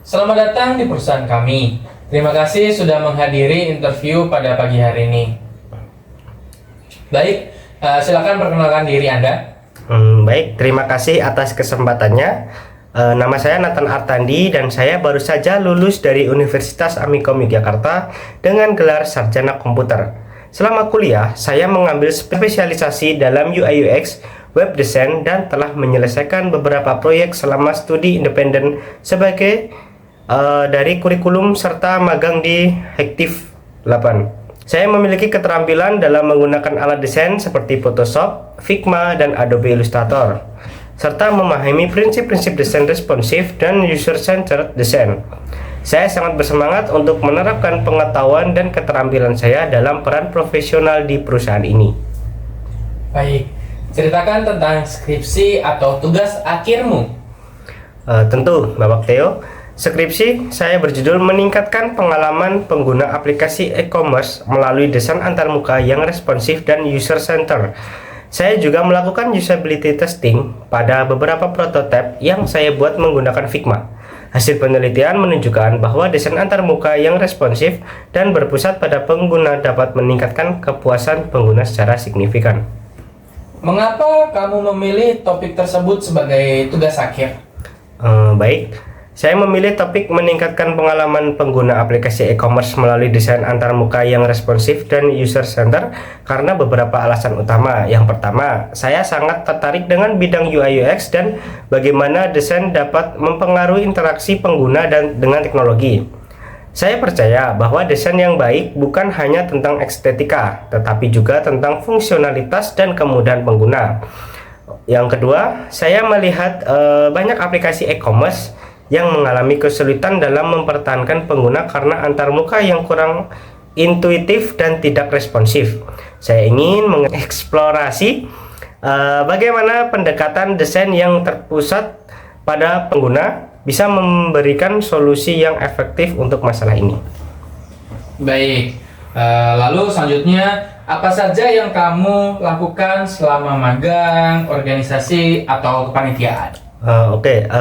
Selamat datang di perusahaan kami. Terima kasih sudah menghadiri interview pada pagi hari ini. Baik, silakan perkenalkan diri Anda. Baik, terima kasih atas kesempatannya. Nama saya Nathan Artandi dan saya baru saja lulus dari Universitas Amikom Yogyakarta dengan gelar Sarjana Komputer. Selama kuliah, saya mengambil spesialisasi dalam UI UX, web design, dan telah menyelesaikan beberapa proyek selama studi independen sebagai dari kurikulum serta magang di Hektif 8. Saya memiliki keterampilan dalam menggunakan alat desain seperti Photoshop, Figma, dan Adobe Illustrator, serta memahami prinsip-prinsip desain responsif dan user-centered design. Saya sangat bersemangat untuk menerapkan pengetahuan dan keterampilan saya dalam peran profesional di perusahaan ini. Baik, ceritakan tentang skripsi atau tugas akhirmu. Tentu, Bapak Theo. Skripsi saya berjudul meningkatkan pengalaman pengguna aplikasi e-commerce melalui desain antarmuka yang responsif dan user-centered. Saya juga melakukan usability testing pada beberapa prototipe yang saya buat menggunakan Figma. Hasil penelitian menunjukkan bahwa desain antarmuka yang responsif dan berpusat pada pengguna dapat meningkatkan kepuasan pengguna secara signifikan. Mengapa kamu memilih topik tersebut sebagai tugas akhir? Baik. Saya memilih topik meningkatkan pengalaman pengguna aplikasi e-commerce melalui desain antarmuka yang responsif dan user-centered karena beberapa alasan utama. Yang pertama, saya sangat tertarik dengan bidang UI UX dan bagaimana desain dapat mempengaruhi interaksi pengguna dan dengan teknologi. Saya percaya bahwa desain yang baik bukan hanya tentang estetika, tetapi juga tentang fungsionalitas dan kemudahan pengguna. Yang kedua, saya melihat banyak aplikasi e-commerce yang mengalami kesulitan dalam mempertahankan pengguna karena antarmuka yang kurang intuitif dan tidak responsif. Saya ingin mengeksplorasi bagaimana pendekatan desain yang terpusat pada pengguna bisa memberikan solusi yang efektif untuk masalah ini. Baik, lalu selanjutnya apa saja yang kamu lakukan selama magang, organisasi, atau kepanitiaan?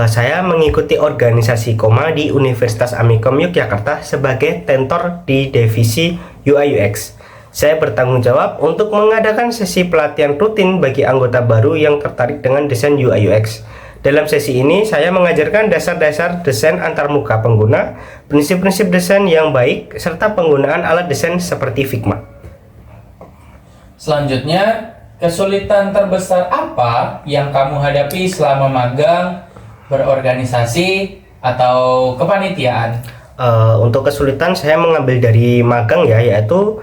Saya mengikuti organisasi Koma di Universitas Amikom Yogyakarta sebagai tentor di divisi UI UX. Saya bertanggung jawab untuk mengadakan sesi pelatihan rutin bagi anggota baru yang tertarik dengan desain UI UX. Dalam sesi ini, saya mengajarkan dasar-dasar desain antarmuka pengguna, prinsip-prinsip desain yang baik, serta penggunaan alat desain seperti Figma. Selanjutnya, kesulitan terbesar apa yang kamu hadapi selama magang, berorganisasi, atau kepanitiaan? Untuk kesulitan saya mengambil dari magang yaitu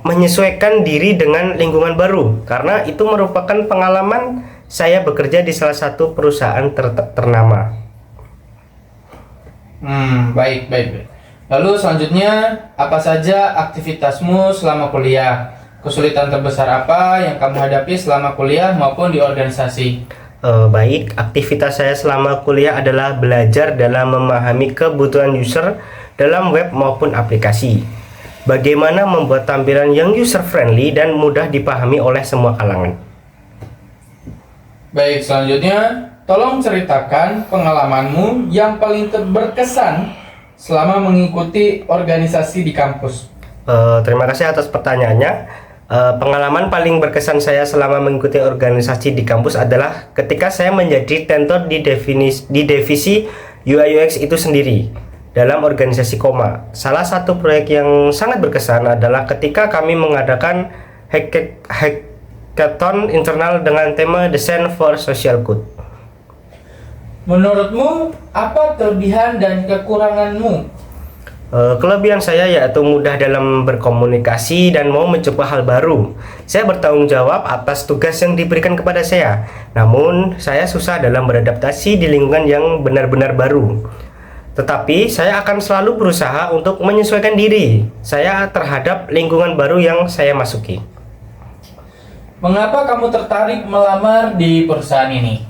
menyesuaikan diri dengan lingkungan baru, karena itu merupakan pengalaman saya bekerja di salah satu perusahaan ternama. Baik. Lalu selanjutnya, apa saja aktivitasmu selama kuliah? Kesulitan terbesar apa yang kamu hadapi selama kuliah maupun di organisasi? Baik, aktivitas saya selama kuliah adalah belajar dalam memahami kebutuhan user dalam web maupun aplikasi. Bagaimana membuat tampilan yang user-friendly dan mudah dipahami oleh semua kalangan. Baik, selanjutnya, tolong ceritakan pengalamanmu yang paling berkesan selama mengikuti organisasi di kampus. Terima kasih atas pertanyaannya. Pengalaman paling berkesan saya selama mengikuti organisasi di kampus adalah ketika saya menjadi tentor di divisi UI UX itu sendiri dalam organisasi Koma. Salah satu proyek yang sangat berkesan adalah ketika kami mengadakan hackathon internal dengan tema Design for Social Good. Menurutmu, apa kelebihan dan kekuranganmu? Kelebihan saya yaitu mudah dalam berkomunikasi dan mau mencoba hal baru. Saya bertanggung jawab atas tugas yang diberikan kepada saya. Namun, saya susah dalam beradaptasi di lingkungan yang benar-benar baru. Tetapi, saya akan selalu berusaha untuk menyesuaikan diri saya terhadap lingkungan baru yang saya masuki. Mengapa kamu tertarik melamar di perusahaan ini?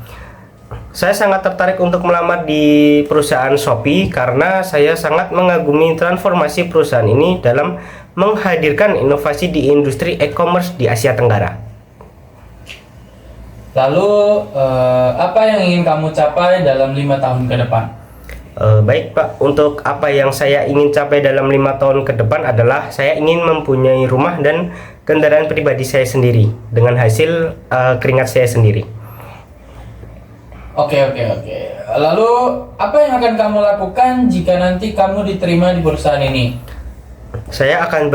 Saya sangat tertarik untuk melamar di perusahaan Shopee karena saya sangat mengagumi transformasi perusahaan ini dalam menghadirkan inovasi di industri e-commerce di Asia Tenggara. Lalu, apa yang ingin kamu capai dalam 5 tahun ke depan? Baik Pak, untuk apa yang saya ingin capai dalam 5 tahun ke depan adalah saya ingin mempunyai rumah dan kendaraan pribadi saya sendiri dengan hasil keringat saya sendiri. Oke. Lalu apa yang akan kamu lakukan jika nanti kamu diterima di perusahaan ini? Saya akan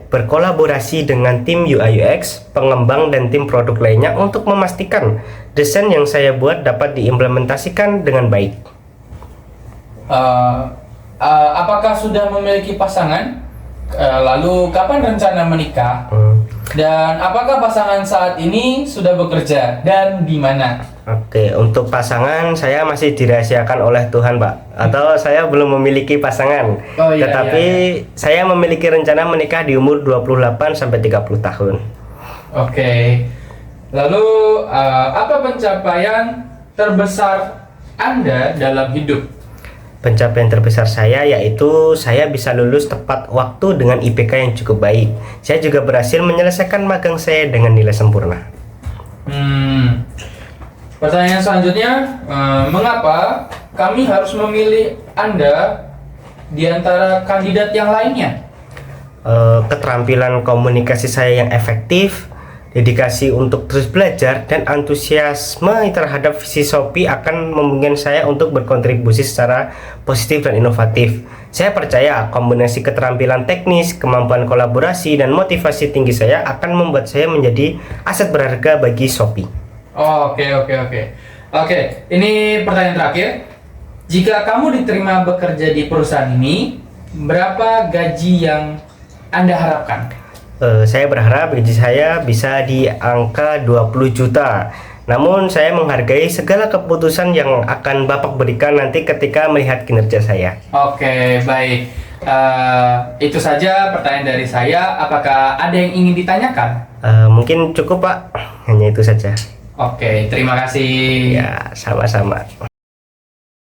berkolaborasi dengan tim UI UX, pengembang dan tim produk lainnya untuk memastikan desain yang saya buat dapat diimplementasikan dengan baik. Apakah sudah memiliki pasangan? Lalu kapan rencana menikah? Dan apakah pasangan saat ini sudah bekerja dan di mana? Oke, untuk pasangan saya masih dirahasiakan oleh Tuhan, Pak. Atau saya belum memiliki pasangan. Tetapi saya memiliki rencana menikah di umur 28 sampai 30 tahun. Oke. Lalu apa pencapaian terbesar Anda dalam hidup? Pencapaian terbesar saya yaitu saya bisa lulus tepat waktu dengan IPK yang cukup baik. Saya juga berhasil menyelesaikan magang saya dengan nilai sempurna. Pertanyaan selanjutnya, mengapa kami harus memilih Anda di antara kandidat yang lainnya? Keterampilan komunikasi saya yang efektif, dedikasi untuk terus belajar, dan antusiasme terhadap visi Shopee akan memungkinkan saya untuk berkontribusi secara positif dan inovatif. Saya percaya kombinasi keterampilan teknis, kemampuan kolaborasi, dan motivasi tinggi saya akan membuat saya menjadi aset berharga bagi Shopee. Oke, ini pertanyaan terakhir. Jika kamu diterima bekerja di perusahaan ini, berapa gaji yang Anda harapkan? Saya berharap gaji saya bisa di angka 20 juta. Namun saya menghargai segala keputusan yang akan Bapak berikan nanti ketika melihat kinerja saya. Oke, baik. Itu saja pertanyaan dari saya. Apakah ada yang ingin ditanyakan? Mungkin cukup Pak, hanya itu saja. Oke, terima kasih. Ya, sama-sama.